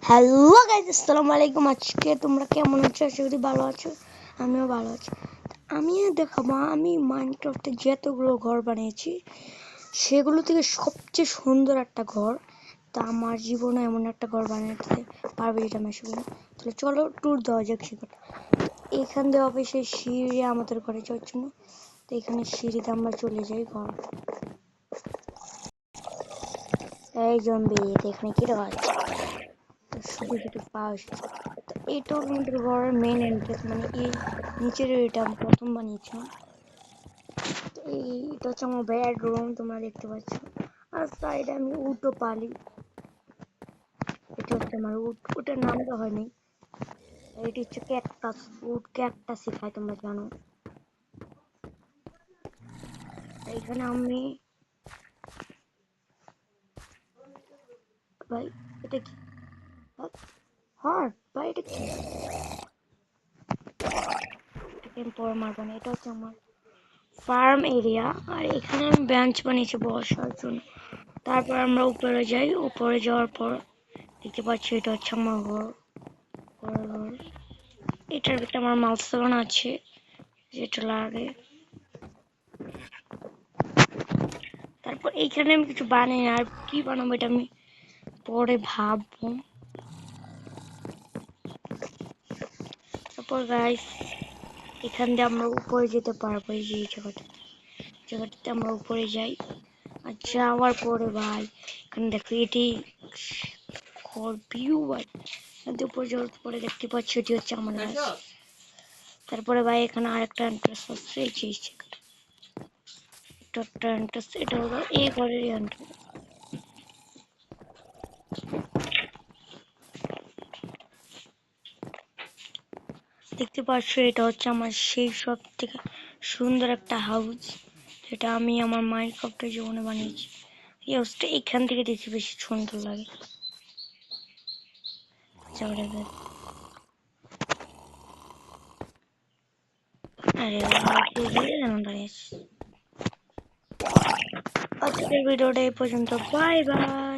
Hello guys, আসসালামু আলাইকুম। আজকে তোমরা কেমন আছো? আশা করি ভালো আছো। আমিও ভালো আছি। আমিও দেখাবো আমি মাইনক্রাফটে যতগুলো ঘর বানিয়েছি সেগুলো থেকে সবচেয়ে সুন্দর একটা ঘর। তা আমার জীবনে এমন একটা ঘর বানাতে পারবে যেটা আমি আশা করি। তাহলে চলো ট্যুর দেওয়া যাক সেখানে। এখান দিয়ে অফিসের সিঁড়ি আমাদের ঘরে যাওয়ার জন্য। তো এখানে সিঁড়িতে আমরা চলে যাই ঘর। এই জম্বি, এখানে কি রয়েছে? শুধু শুধু পাওয়া এসেছে। তো এটা হলো আমাদের ঘরের মেন এন্ট্রেন্স, মানে এই নিচের এটা আমি প্রথম বানিয়েছিলাম। তো এটা হচ্ছে আমার বেডরুম, তোমরা দেখতে পাচ্ছ। আর সাইডে আমি উটও পালি। এটা হচ্ছে আমার উট, ওটার নাম তো হয়নি। এটি হচ্ছে ক্যাকটাস উট, ক্যাকটাসই খাই তোমরা জানো। এখানে আমি ভাই, এটা কি হার্ট ভাই? এটা কি? এটাকে আমি পরে মারবো না। এটা হচ্ছে আমার ফার্ম এরিয়া। আর এখানে আমি বেঞ্চ বানিয়েছি বসার জন্য। তারপর আমরা উপরে যাই। উপরে যাওয়ার পর দেখতে পাচ্ছি এটা হচ্ছে আমার ঘর। এটার ভিতরে আমার মাউস সালন আছে, যেটা লাগে। তারপর এইখানে আমি কিছু বানাই, আর কি বানাবো এটা আমি পরে ভাববো। তারপর গাইস, এখান দিয়ে আমরা উপরে যেতে পারবো। এই যে জায়গাটাতে আমরা উপরে যাই। আর যাওয়ার পরে ভাই, এখানে দেখো এটি ভিউ ভাই। উপরে যাওয়ার পরে দেখতে পাচ্ছি এটি হচ্ছে আমার গাছ। তারপরে ভাই এখানে আরেকটা এন্ট্রেন্স আছে, এই যে এটা একটা এন্ট্রেন্স। এটা হলো এই ঘরের এন্ট্রেন্স। দেখতে পাচ্ছ এটা হচ্ছে আমার সেই সব থেকে সুন্দর একটা হাউস, যেটা আমি আমার মাইনক্রাফটের জীবনে বানিয়েছি। এই হাউসটা এখান থেকে দেখতে বেশি সুন্দর লাগে। আরে আজকের ভিডিওটা এই পর্যন্ত। Bye bye.